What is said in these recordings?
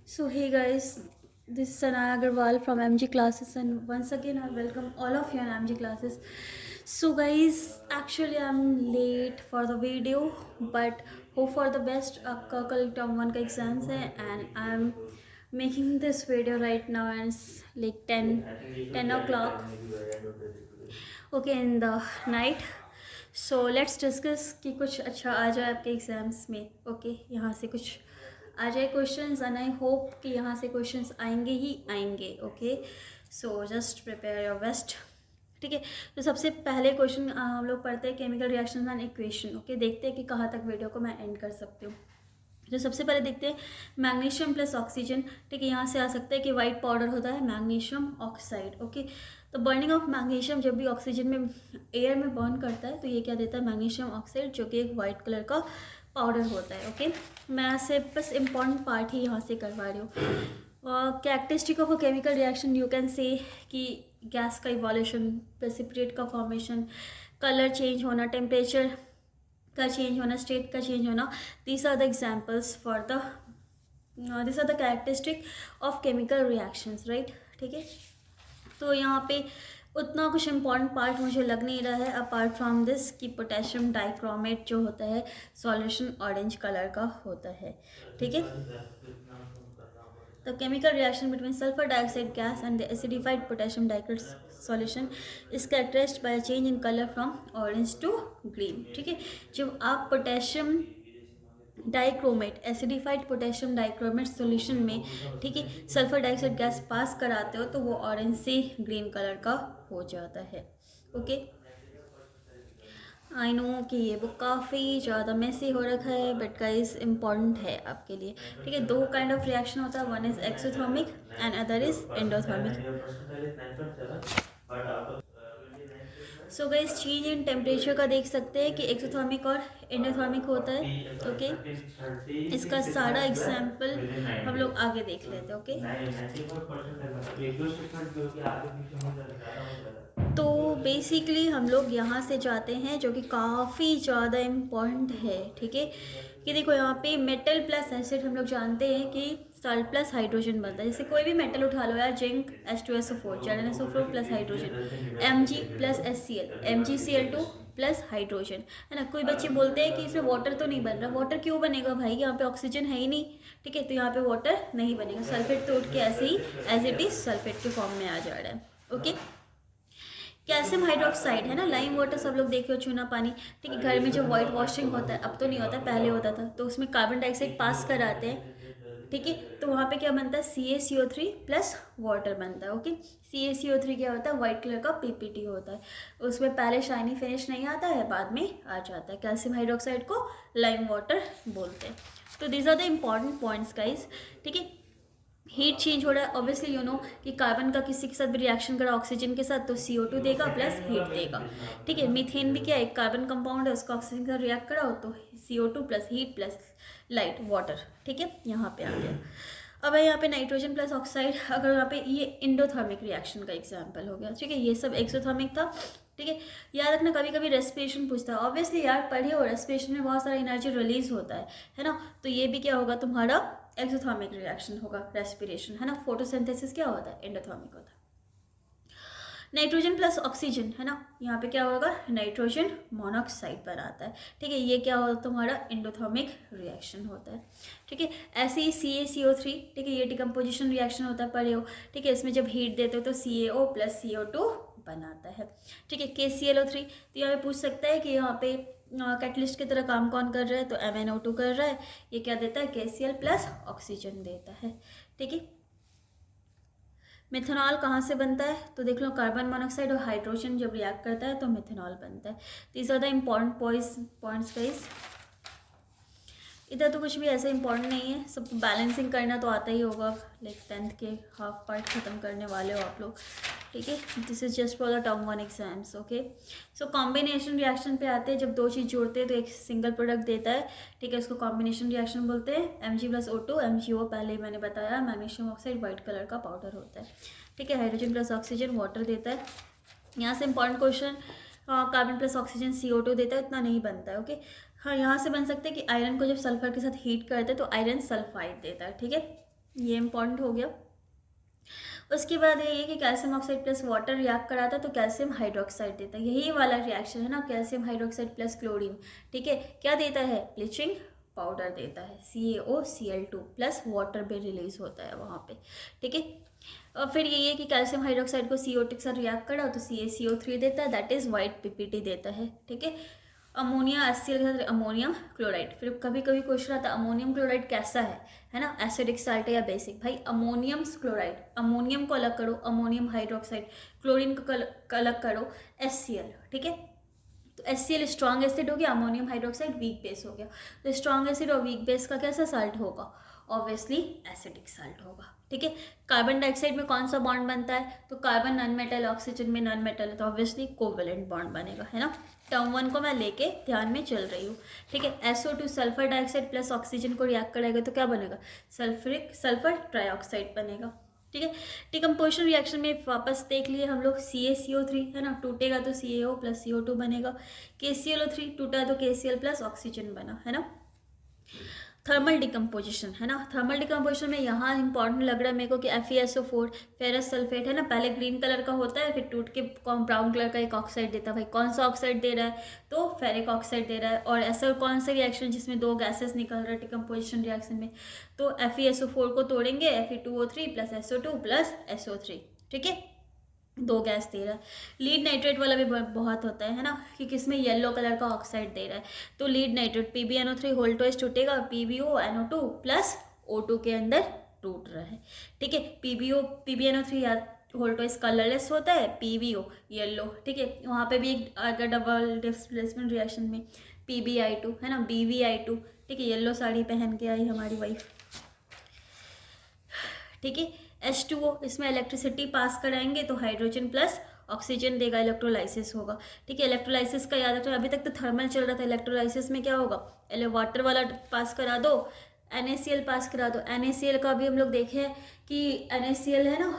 So hey guys, this is Sanaya Agarwal from MG classes, and once again I welcome all of you on MG classes. So guys, actually I'm late for the video, but hope for the best. आपका कल term one का exams है and I'm making this video right now and it's like 10 o'clock okay in the night. So let's discuss कि कुछ अच्छा आ जाए आपके exams में. ओके यहाँ से कुछ आ जाए क्वेश्चंस एंड आई होप कि यहाँ से क्वेश्चंस आएंगे ही आएंगे. Okay so just prepare your best. ठीक है, तो सबसे पहले क्वेश्चन हम लोग पढ़ते हैं chemical reaction and equation. Okay, देखते हैं कि कहाँ तक वीडियो को मैं एंड कर सकती हूँ. तो सबसे पहले देखते हैं मैग्नीशियम प्लस ऑक्सीजन. ठीक है, यहाँ से आ सकता है कि वाइट पाउडर होता है मैग्नीशियम ऑक्साइड. ओके, तो बर्निंग ऑफ मैग्नीशियम जब भी ऑक्सीजन में एयर में बर्न करता है तो ये क्या देता है, मैग्नीशियम ऑक्साइड, जो कि एक वाइट कलर का पाउडर होता है. ओके, मैं से बस इम्पॉर्टेंट पार्ट ही यहाँ से करवा रही हूँ. Characteristic of a chemical reaction you can say कि गैस का इवोल्यूशन, प्रेसिपिटेट का फॉर्मेशन, कलर चेंज होना, टेम्परेचर का चेंज होना, स्टेट का चेंज होना. These are the examples for the this are the characteristic of chemical reactions. Right, ठीक है. तो यहाँ पे उतना कुछ इम्पॉर्टेंट पार्ट मुझे लग नहीं रहा है अपार्ट फ्रॉम दिस कि पोटेशियम डाइक्रोमेट जो होता है सॉल्यूशन ऑरेंज कलर का होता है. ठीक है, the chemical reaction between sulfur dioxide gas and the acidified potassium dichromate solution is characterized by a change in color from orange to green. ठीक है, जब आप potassium dichromate, acidified potassium dichromate solution में, ठीक है, सल्फर डाइऑक्साइड गैस पास कराते हो तो वो ऑरेंज से ग्रीन कलर का हो जाता है. ओके, आई नो कि ये बुक काफ़ी ज़्यादा मेसी हो रखा है बट गाइस इम्पॉर्टेंट है आपके लिए. ठीक है, दो काइंड ऑफ रिएक्शन होता है, one is exothermic and other is endothermic. So guys change in temperature का देख सकते हैं कि एक्सोथर्मिक और एंडोथर्मिक होता है. ओके, इसका सारा एग्जाम्पल हम लोग आगे देख लेते हैं. ओके, तो बेसिकली हम लोग यहाँ से जाते हैं जो कि काफ़ी ज़्यादा इम्पॉर्टेंट है. ठीक है, कि देखो यहाँ पे मेटल प्लस एसिड हम लोग जानते हैं कि सल्ट प्लस हाइड्रोजन बनता है. जैसे कोई भी मेटल उठा लो यार, zinc H2SO4, ZnSO4 plus hydrogen, Mg plus HCl, MgCl2 plus hydrogen, है ना. कोई बच्चे बोलते हैं कि इसमें वाटर तो नहीं बन रहा. वाटर क्यों बनेगा भाई, यहाँ पे ऑक्सीजन है ही नहीं. ठीक है, तो यहाँ पे वाटर नहीं बनेगा. सल्फेट तो उठ के ऐसे ही एज इट इज सल्फेट के फॉर्म में आ जा रहा है. ओके, कैल्शियम हाइड्रोक्साइड है ना, लाइम वाटर सब लोग देखे हो, चूना पानी. ठीक है, घर में जो वाइट वॉशिंग होता है, अब तो नहीं होता, पहले होता था, तो उसमें कार्बन डाइऑक्साइड पास कराते हैं. ठीक है, तो वहाँ पे क्या बनता है, CaCO3 प्लस वाटर बनता है. ओके, CaCO3 क्या होता है, वाइट कलर का PPT होता है. उसमें पहले शाइनी फिनिश नहीं आता है, बाद में आ जाता है. कैल्शियम हाइड्रोक्साइड को लाइम वाटर बोलते हैं. तो these are the important points guys. ठीक है, हीट चेंज हो रहा है, ऑब्वियसली यू नो कि कार्बन का किसी के साथ भी रिएक्शन करा ऑक्सीजन के साथ तो CO2 देगा प्लस हीट देगा. ठीक है, मीथेन भी क्या एक कार्बन कंपाउंड है, उसका ऑक्सीजन का रिएक्ट करा हो तो CO2 plus heat plus light water. ठीक है, यहाँ पे आ गया. अब है यहाँ पे नाइट्रोजन प्लस ऑक्साइड, अगर यहाँ पे ये इंडोथर्मिक रिएक्शन का एग्जाम्पल हो गया. ठीक है, ये सब एक्सोथर्मिक था. ठीक है, याद रखना कभी कभी रेस्पिरेशन पूछता है. ऑब्वियसली यार पढ़े हो, रेस्पिरेशन में बहुत सारा एनर्जी रिलीज होता है ना. तो ये भी क्या होगा, तुम्हारा एक्सोथर्मिक रिएक्शन होगा, रेस्पिरेशन, है ना. फोटोसिंथेसिस क्या होता है, एंडोथर्मिक होता है. नाइट्रोजन प्लस ऑक्सीजन, है ना, यहाँ पे क्या होगा, नाइट्रोजन मोनोऑक्साइड बनाता है. ठीक है, ये क्या होता है, तुम्हारा एंडोथर्मिक रिएक्शन होता है. ठीक है, ऐसे ही CaCO3, ठीक है, ये डिकम्पोजिशन रिएक्शन होता है, पढ़े हो. ठीक है, इसमें जब हीट देते हो तो CaO प्लस CO2 बनाता है. ठीक है, KClO3, तो यहाँ पे पूछ सकता है कि यहाँ पे कैटलिस्ट की तरह काम कौन कर रहा है, तो MnO2 कर रहा है. ये क्या देता है, KCl प्लस ऑक्सीजन देता है. ठीक है, मिथेनॉल कहाँ से बनता है, तो देख लो कार्बन मोनोऑक्साइड और हाइड्रोजन जब रिएक्ट करता है तो मिथेनॉल बनता है. These are the important points guys. इधर तो कुछ भी ऐसा इंपॉर्टेंट नहीं है, सबको बैलेंसिंग करना तो आता ही होगा. लाइक 10th के हाफ पार्ट ख़त्म करने वाले हो आप लोग. ठीक है, this is just for the term one exams. Okay, so combination reaction पे आते हैं. जब दो चीज़ जोड़ते हैं तो एक सिंगल प्रोडक्ट देता है. ठीक है, उसको कॉम्बिनेशन रिएक्शन बोलते हैं. Mg प्लस O2 MgO, पहले मैंने बताया मैग्नीशियम ऑक्साइड वाइट कलर का पाउडर होता है. ठीक है, हाइड्रोजन प्लस ऑक्सीजन वाटर देता है. यहाँ से important question, carbon plus oxygen CO2 देता है, इतना नहीं बनता है. ओके, हाँ यहाँ से बन सकता है कि आयरन को जब सल्फर के साथ हीट करते हैं तो आयरन सल्फाइड देता है. ठीक है, ये इम्पॉर्टेंट हो गया। उसके बाद ये कि calcium oxide plus water react कराता है तो कैल्शियम हाइड्रोक्साइड देता है, यही वाला रिएक्शन है ना, कैल्शियम हाइड्रोक्साइड प्लस क्लोरीन, ठीक है, क्या देता है, ब्लीचिंग पाउडर देता है, CaOCl2 प्लस वाटर भी रिलीज होता है वहाँ पे, ठीक है। और फिर यही है कि कैल्शियम हाइड्रोक्साइड को CO2 के साथ रिएक्ट करा तो CaCO3 देता है, दैट इज वाइट PPT देता है, ठीक है। अमोनिया HCl के साथ अमोनियम क्लोराइड, फिर कभी कभी क्वेश्चन आता है अमोनियम क्लोराइड कैसा है ना, एसिडिक साल्ट है या बेसिक, भाई अमोनियम क्लोराइड, अमोनियम को अलग करो, अमोनियम हाइड्रोक्साइड, क्लोरीन को अलग करो, HCl, ठीक है। तो HCl स्ट्रॉन्ग एसिड हो गया, अमोनियम हाइड्रोक्साइड वीक बेस हो गया, तो स्ट्रॉन्ग एसिड और वीक बेस का कैसा साल्ट होगा, ऑब्वियसली एसिडिक साल्ट होगा, ठीक है। कार्बन डाइऑक्साइड में कौन सा बॉन्ड बनता है, तो कार्बन नॉन मेटल, ऑक्सीजन में नॉन मेटल है तो ऑब्वियसली कोवेलेंट बॉन्ड बनेगा, है ना। टर्म 1 को मैं लेके ध्यान में चल रही हूँ, ठीक है। SO2 sulphur dioxide plus oxygen को रिएक्ट करेगा तो क्या बनेगा, सल्फर ट्राइऑक्साइड बनेगा, ठीक है। डिकम्पोजिशन रिएक्शन में वापस देख लिए हम लोग, CaCO3 है ना, टूटेगा तो CaO प्लस CO2 बनेगा, KClO3 टूटा तो KCl प्लस ऑक्सीजन बना, है ना। थर्मल डिकम्पोजिशन है ना, थर्मल डिकम्पोजिशन में यहाँ इंपॉर्टेंट लग रहा है मेरे को कि FeSO4 फेरस सल्फेट है ना, पहले ग्रीन कलर का होता है फिर टूट के ब्राउन कलर का एक ऑक्साइड देता है, भाई कौन सा ऑक्साइड दे रहा है, तो फेरिक ऑक्साइड दे रहा है। और ऐसा कौन सा रिएक्शन जिसमें 2 गैसेस निकल रहा है डिकम्पोजिशन रिएक्शन में, तो FeSO4 को तोड़ेंगे Fe2O3 plus SO2 plus SO3, ठीक है, 2 गैस दे रहा है। लीड नाइट्रेट वाला भी बहुत होता है ना, कि किसमें येलो कलर का ऑक्साइड दे रहा है, तो lead nitrate PbNO3 whole twice टूटेगा, PbONO2 प्लस O2 के अंदर टूट रहा है, ठीक है। PbNO3 या होल ट्वाइस कलरलेस होता है, PbO येलो, ठीक है। वहाँ पे भी एक अगर डबल डिस्प्लेसमेंट रिएक्शन में PbI2 है ना, BvI2, ठीक है, येलो साड़ी पहन के आई हमारी वाइफ, ठीक है। H2O इसमें इलेक्ट्रिसिटी पास कराएंगे तो हाइड्रोजन प्लस ऑक्सीजन देगा, इलेक्ट्रोलाइसिस होगा, ठीक है। इलेक्ट्रोलाइसिस का याद रखना, अभी तक तो थर्मल चल रहा था, इलेक्ट्रोलाइसिस में क्या होगा, वाटर वाला पास करा दो, NaCl पास करा दो। NaCl का भी हम लोग देखे कि NaCl है ना,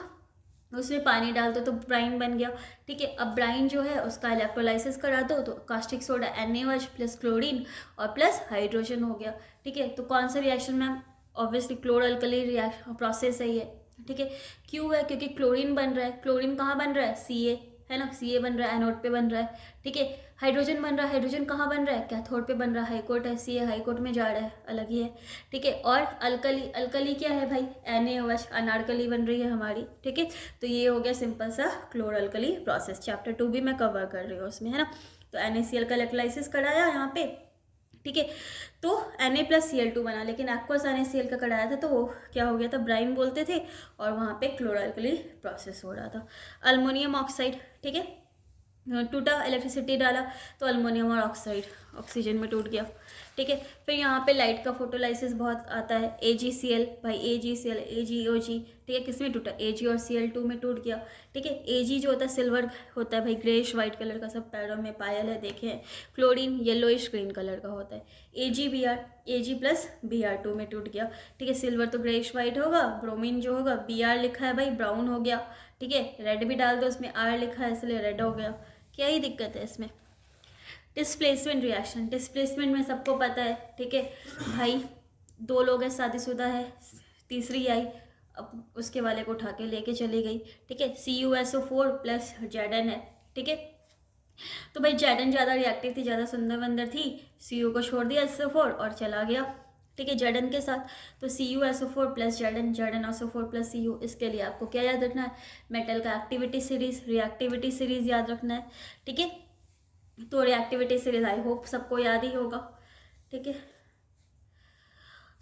उसमें पानी डाल दो तो ब्राइन बन गया, ठीक है। अब ब्राइन जो है उसका इलेक्ट्रोलाइसिस करा दो तो caustic soda NaOH plus chlorine और प्लस हाइड्रोजन हो गया, ठीक है। तो कौन सा reaction ma'am, obviously chloro alkali reaction process है ये, ठीक है। क्यों है, क्योंकि क्लोरीन बन रहा है, क्लोरीन कहाँ बन रहा है, Ca है ना, Ca बन रहा है एनोड पे बन रहा है, ठीक है। हाइड्रोजन बन रहा है, हाइड्रोजन कहाँ बन रहा है, कैथोड पे बन रहा है, हाईकोर्ट है, Ca हाईकोर्ट में जा रहा है, अलग ही है, ठीक है। और अल्कली, अल्कली क्या है भाई, NaOH अनारकली बन रही है हमारी, ठीक है। तो ये हो गया सिंपल सा क्लोरो अल्कली प्रोसेस, चैप्टर 2 भी मैं कवर कर रही हूँ उसमें, है ना। तो NaCl का इलेक्ट्रोलाइसिस कराया यहाँ पे, ठीक है, तो Na+Cl2 बना, लेकिन एक्वस NaCl का कराया था तो वो क्या हो गया था, ब्राइन बोलते थे और वहाँ पे क्लोरोअल्कली प्रोसेस हो रहा था। अल्मोनियम ऑक्साइड, ठीक है, टूटा, इलेक्ट्रिसिटी डाला तो अल्मोनियम और ऑक्साइड ऑक्सीजन में टूट गया, ठीक है। फिर यहाँ पे लाइट का फोटोलाइसिस बहुत आता है, AgCl, भाई AgCl AgOG, ठीक है, किस में टूटा, Ag और Cl2 में टूट गया, ठीक है। Ag जो होता है सिल्वर होता है भाई, ग्रेश वाइट कलर का, सब पैरों में पायल है देखे हैं। क्लोरीन येलोइश ग्रीन कलर का होता है। AgBr, Ag प्लस Br2 में टूट गया, ठीक है। सिल्वर तो ग्रेश वाइट होगा, ब्रोमीन जो होगा Br लिखा है भाई ब्राउन हो गया, ठीक है। रेड भी डाल दो, उसमें R लिखा है इसलिए रेड हो गया, क्या ही दिक्कत है इसमें। डिस्प्लेसमेंट रिएक्शन, डिस्प्लेसमेंट में सबको पता है, ठीक है भाई, 2 लोग हैं, शादीशुदा है, तीसरी आई, अब उसके वाले को उठा के लेके चली गई, ठीक है। CuSO4 प्लस Zn है, ठीक है। तो भाई Zn ज़्यादा रिएक्टिव थी, ज़्यादा सुंदर वंदर थी, Cu को छोड़ दिया SO4 और चला गया, ठीक है, Zn के साथ। तो CuSO4 plus Zn, ZnSO4 plus Cu, इसके लिए आपको क्या याद रखना है, मेटल का एक्टिविटी सीरीज, रिएक्टिविटी सीरीज याद रखना है, ठीक है। तो रिएक्टिविटी सीरीज आई होप सबको याद ही होगा, ठीक है।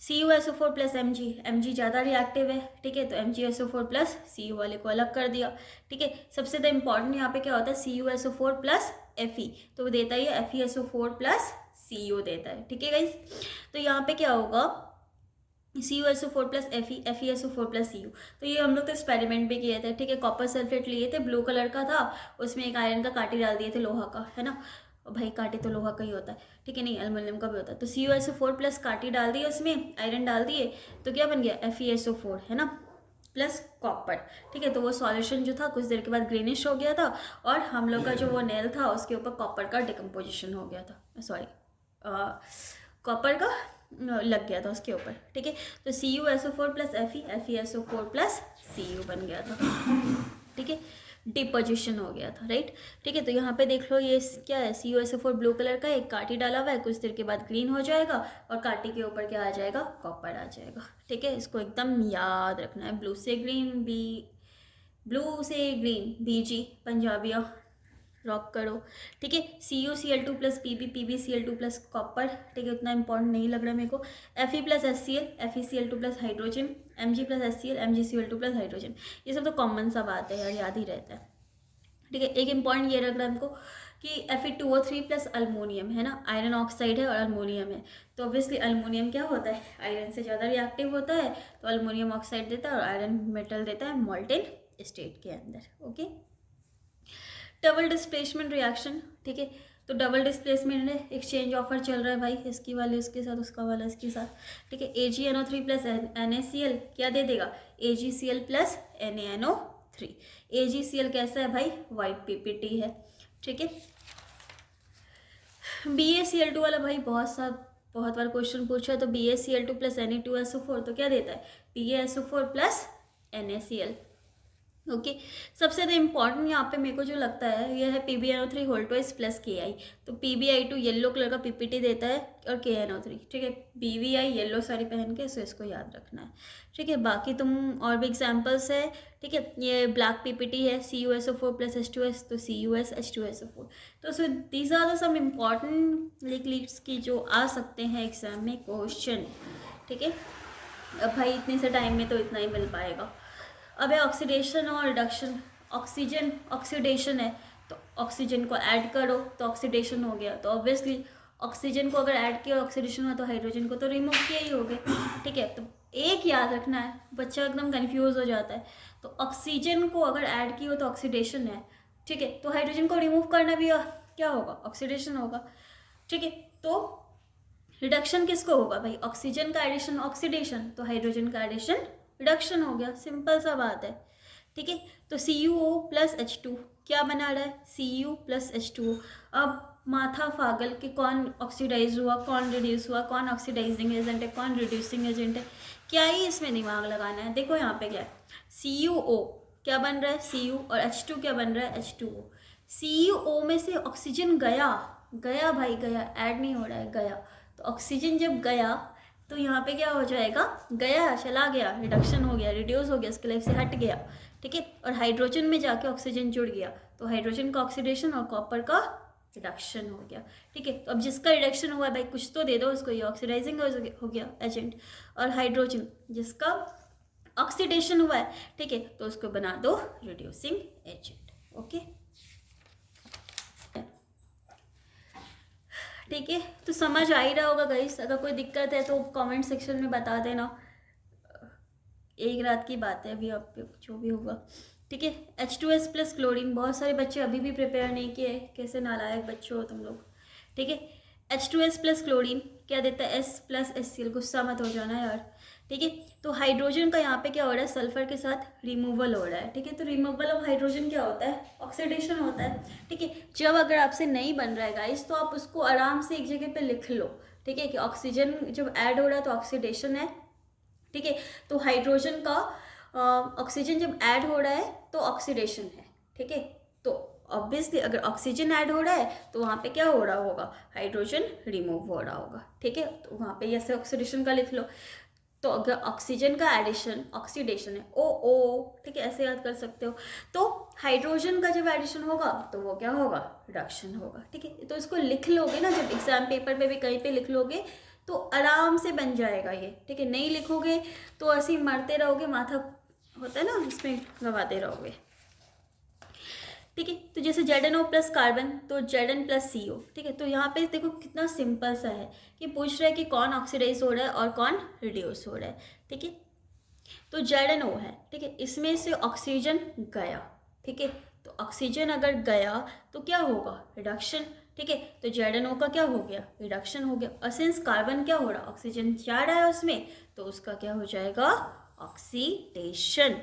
CuSO4 प्लस Mg ज़्यादा रिएक्टिव है, ठीक है, तो MgSO4 प्लस Cu वाले को अलग कर दिया, ठीक है। सबसे ज़्यादा इंपॉर्टेंट यहाँ पे क्या होता है, CuSO4 प्लस Fe, तो वो देता ही है FeSO4 प्लस Cu देता है, ठीक है गाइस। तो यहाँ पे क्या होगा, CuSO4 plus Fe, FeSO4 plus Cu, तो ये हम लोग तो एक्सपेरिमेंट भी किए थे, ठीक है। कॉपर सल्फेट लिए थे, ब्लू कलर का था, उसमें एक आयरन का कांटे डाल दिए थे, लोहा का, है ना, भाई कांटे तो लोहा का ही होता है, ठीक है, नहीं एल्युमिनियम का भी होता है। तो CuSO4 प्लस कांटे डाल दिए, उसमें आयरन डाल दिए, तो क्या बन गया, FeSO4, है ना, प्लस कॉपर, ठीक है। तो वो सॉल्यूशन जो था कुछ देर के बाद ग्रीनिश हो गया था और हम लोग का जो वो नेल था उसके ऊपर कॉपर का डिकम्पोजिशन हो गया था, सॉरी कॉपर का लग गया था उसके ऊपर, ठीक है। तो CuSO4 plus FeSO4 plus Cu बन गया था, ठीक है, डिपोजिशन हो गया था, राइट, ठीक है। तो यहाँ पे देख लो ये क्या है, CuSO4 ब्लू कलर का, एक काटी डाला हुआ है, कुछ देर के बाद क्लीन हो जाएगा और काटी के ऊपर क्या आ जाएगा, कॉपर आ जाएगा, ठीक है। इसको एकदम याद रखना है, ब्लू से ग्रीन BG पंजाबिया रॉक करो, ठीक है। CuCl2 plus PbCl2 plus copper, ठीक है, उतना इंपॉर्टेंट नहीं लग रहा मेरे को। Fe plus HCl FeCl2 plus hydrogen, Mg plus HCl MgCl2 plus hydrogen. ये सब तो कॉमन सा बात है यार, याद ही रहता है, ठीक है। एक इंपॉर्टेंट ये लग रहा है हमको कि Fe2O3 प्लस अल्मोनियम है ना, आयरन ऑक्साइड है और अल्मोनियम है, तो ऑब्वियसली अल्मोनियम क्या होता है, आयरन से ज़्यादा रिएक्टिव होता है, तो अल्मोनियम ऑक्साइड देता है और आयरन मेटल देता है मॉल्टेन स्टेट के अंदर, ओके। डबल डिस्प्लेसमेंट रिएक्शन, ठीक है। तो डबल डिस्प्लेसमेंट है, एक्सचेंज ऑफर चल रहा है भाई, इसकी वाले उसके साथ, उसका वाला इसके साथ, ठीक है। AgNO3 प्लस NaCl क्या दे देगा, AgCl प्लस NaNO3। AgCl कैसा है भाई, वाइट PPT है, ठीक है। BaCl2 वाला भाई बहुत बार क्वेश्चन पूछा है, तो BaCl2 प्लस Na2SO4 तो क्या देता है, PaSO4 प्लस NaCl, ओके। सबसे ज़्यादा इंपॉर्टेंट यहाँ पे मेरे को जो लगता है यह है PbNO3 whole twice plus Ki। तो PbI2 येलो कलर का PPT देता है और KNO3, ठीक है। BVI येलो साड़ी पहन के, सो इसको याद रखना है, ठीक है। बाकी तुम और भी एग्जांपल्स है, ठीक है। ये ब्लैक PPT है, CuSO4 प्लस H2S, तो CuS H2SO4। तो so these are the some important liquids की जो आ सकते हैं एग्जाम में क्वेश्चन, ठीक है। अब भाई इतने से टाइम में तो इतना ही मिल पाएगा। अब है ऑक्सीडेशन और रिडक्शन। ऑक्सीजन ऑक्सीडेशन है, तो ऑक्सीजन को ऐड करो तो ऑक्सीडेशन हो गया, तो ऑब्वियसली ऑक्सीजन को अगर ऐड किया ऑक्सीडेशन हुआ, तो हाइड्रोजन को तो रिमूव किया ही हो गया, ठीक है। तो एक याद रखना है, बच्चा एकदम कंफ्यूज हो जाता है, तो ऑक्सीजन को अगर ऐड की हो तो ऑक्सीडेशन है, ठीक है। तो हाइड्रोजन को रिमूव करना भी क्या होगा, ऑक्सीडेशन होगा, ठीक है। तो रिडक्शन किसको होगा भाई, ऑक्सीजन का एडिशन ऑक्सीडेशन, तो हाइड्रोजन का एडिशन रिडक्शन हो गया, सिंपल सा बात है, ठीक है। तो CuO प्लस H2 क्या बना रहा है, Cu प्लस H2O। अब माथा पागल कि कौन ऑक्सीडाइज हुआ, कौन रिड्यूस हुआ, कौन ऑक्सीडाइजिंग एजेंट है, कौन रिड्यूसिंग एजेंट है, क्या ही इसमें दिमाग लगाना है। देखो यहाँ पे क्या है, CuO क्या बन रहा है, Cu, और H2 क्या बन रहा है, H2O। CuO में से ऑक्सीजन गया भाई, गया, ऐड नहीं हो रहा है, गया। तो ऑक्सीजन जब गया तो यहाँ पे क्या हो जाएगा, गया, चला गया, रिडक्शन हो गया, रिड्यूस हो गया, उसके लाइफ से हट गया, ठीक है। और हाइड्रोजन में जाके ऑक्सीजन जुड़ गया, तो हाइड्रोजन का ऑक्सीडेशन और कॉपर का रिडक्शन हो गया, ठीक है। तो अब जिसका रिडक्शन हुआ है भाई कुछ तो दे दो उसको, ये ऑक्सीडाइजिंग हो गया एजेंट, और हाइड्रोजन जिसका ऑक्सीडेशन हुआ है, ठीक है, तो उसको बना दो रिड्यूसिंग एजेंट, ओके, ठीक है। तो समझ आ ही रहा होगा गाइस, अगर कोई दिक्कत है तो कमेंट सेक्शन में बता देना, एक रात की बात है अभी, आप जो भी होगा, ठीक है। H2S प्लस क्लोरीन, बहुत सारे बच्चे अभी भी प्रिपेयर नहीं किए, कैसे नालायक बच्चे हो तुम लोग, ठीक है। H2S प्लस क्लोरीन क्या देता है, S प्लस HCl, गुस्सा मत हो जाना यार, ठीक है। तो हाइड्रोजन का यहाँ पे क्या हो रहा है, सल्फर के साथ रिमूवल हो रहा है, ठीक है। तो रिमूवल ऑफ हाइड्रोजन क्या होता है, ऑक्सीडेशन होता है, ठीक है। जब अगर आपसे नहीं बन रहा है गाइस, तो आप उसको आराम से एक जगह पे लिख लो, ठीक है, कि ऑक्सीजन जब ऐड हो रहा है तो ऑक्सीडेशन है, ठीक है। तो हाइड्रोजन का ऑक्सीजन जब ऐड हो रहा है तो ऑक्सीडेशन है, ठीक है। तो ऑब्वियसली अगर ऑक्सीजन ऐड हो रहा है तो वहाँ पे क्या हो रहा होगा, हाइड्रोजन रिमूव हो रहा होगा, ठीक है। तो वहाँ पे ऐसे ऑक्सीडेशन का लिख लो। तो अगर ऑक्सीजन का एडिशन ऑक्सीडेशन है, ओ, ठीक है, ऐसे याद कर सकते हो। तो हाइड्रोजन का जब एडिशन होगा तो वो क्या होगा, रिडक्शन होगा, ठीक है। तो इसको लिख लोगे ना, जब एग्जाम पेपर पे भी कहीं पे लिख लोगे तो आराम से बन जाएगा ये, ठीक है। नहीं लिखोगे तो ऐसे ही मरते रहोगे, माथा होता है ना, इसमें गवाते रहोगे, ठीक है। तो जैसे ZnO प्लस कार्बन, तो Zn प्लस CO, ठीक है। तो यहाँ पे देखो कितना सिंपल सा है कि पूछ रहा है कि कौन ऑक्सीडाइज हो रहा है और कौन रिड्यूस हो रहा है, ठीक है। तो ZnO है, ठीक है, इसमें से ऑक्सीजन गया, ठीक है। तो ऑक्सीजन अगर गया तो क्या होगा, रिडक्शन, ठीक है। तो ZnO का क्या हो गया, रिडक्शन हो गया। और सिंस कार्बन क्या हो रहा, ऑक्सीजन जा रहा है उसमें, तो उसका क्या हो जाएगा, ऑक्सीडेशन,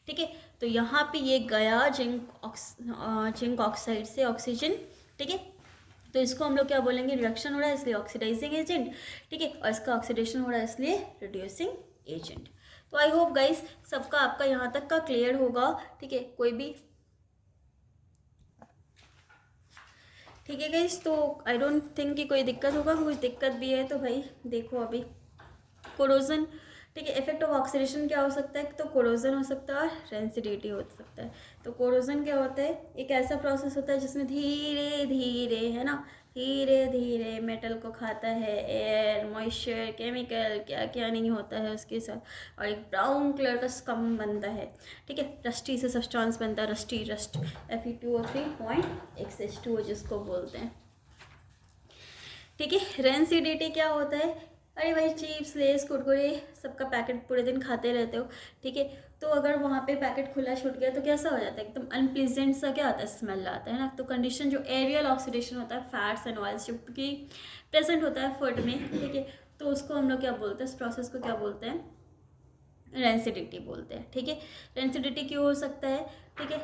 ठीक है। तो यहाँ पे ये गया जिंक ऑक्साइड से ऑक्सीजन, ठीक है। तो इसको हम लोग क्या बोलेंगे, रिडक्शन हो रहा है इसलिए ऑक्सीडाइजिंग एजेंट, ठीक है, और इसका ऑक्सीडेशन हो रहा है इसलिए रिड्यूसिंग एजेंट। तो आई होप गाइस सबका आपका यहाँ तक का क्लियर होगा, ठीक है, कोई भी, ठीक है गाइस। तो आई डोंट थिंक कि कोई दिक्कत होगा, कुछ दिक्कत भी है तो भाई देखो अभी कोरोजन, ठीक है, इफेक्ट ऑफ ऑक्सीडेशन क्या हो सकता है, तो कोरोजन हो सकता है और रेंसिडिटी हो सकता है। तो कोरोजन क्या होता है, एक ऐसा प्रोसेस होता है जिसमें धीरे धीरे, है ना, धीरे धीरे मेटल को खाता है एयर, मॉइस्चर, केमिकल, क्या क्या नहीं होता है उसके साथ, और एक ब्राउन कलर का स्कम बनता है, ठीक है, रस्टी से सब्सटेंस बनता है, रस्ट Fe2O3.6H2O जिसको बोलते हैं, ठीक है। रेंसिडिटी क्या होता है, अरे भाई चिप्स, लेस, कुरकुरे सबका पैकेट पूरे दिन खाते रहते हो, ठीक है, तो अगर वहाँ पे पैकेट खुला छूट गया तो कैसा हो जाता है, एकदम अनप्लीजेंट सा क्या आता है, स्मेल आता है ना। तो कंडीशन जो एरियल ऑक्सीडेशन होता है फैट्स एंड ऑयल्स जो कि प्रेजेंट होता है फूड में, ठीक है, तो उसको हम लोग क्या बोलते हैं, इस प्रोसेस को क्या बोलते हैं, रेंसिडिटी बोलते हैं, ठीक है। रेंसिडिटी क्यों हो सकता है, ठीक है,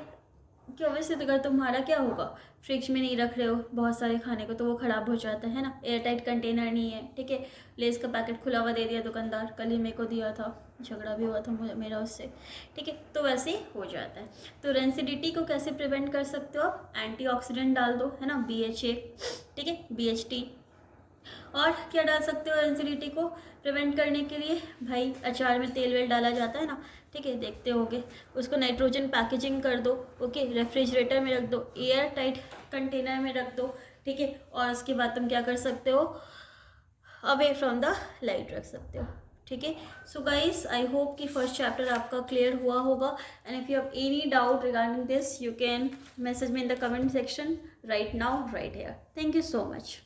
कि ऑब्वियसली अगर तुम्हारा क्या होगा, फ्रिज में नहीं रख रहे हो बहुत सारे खाने को तो वो ख़राब हो जाता है ना, एयर टाइट कंटेनर नहीं है, ठीक है, लेस का पैकेट खुला हुआ दे दिया दुकानदार, कल ही मेरे को दिया था, झगड़ा भी हुआ था मेरा उससे, ठीक है, तो वैसे ही हो जाता है। तो रेंसिडिटी को कैसे प्रिवेंट कर सकते हो आप, एंटीऑक्सीडेंट डाल दो, है ना, BHA, ठीक है, BHT, और क्या डाल सकते हो रेंसिडिटी को प्रिवेंट करने के लिए, भाई अचार में तेल वेल डाला जाता है ना, ठीक है, देखते होगे, उसको नाइट्रोजन पैकेजिंग कर दो, ओके, रेफ्रिजरेटर में रख दो, एयर टाइट कंटेनर में रख दो, ठीक है, और उसके बाद तुम क्या कर सकते हो, अवे फ्रॉम द लाइट रख सकते हो, ठीक है। सो गाइस आई होप कि फर्स्ट चैप्टर आपका क्लियर हुआ होगा, and if you have any doubt regarding this you can message me in the comment section right now, right here. Thank you so much.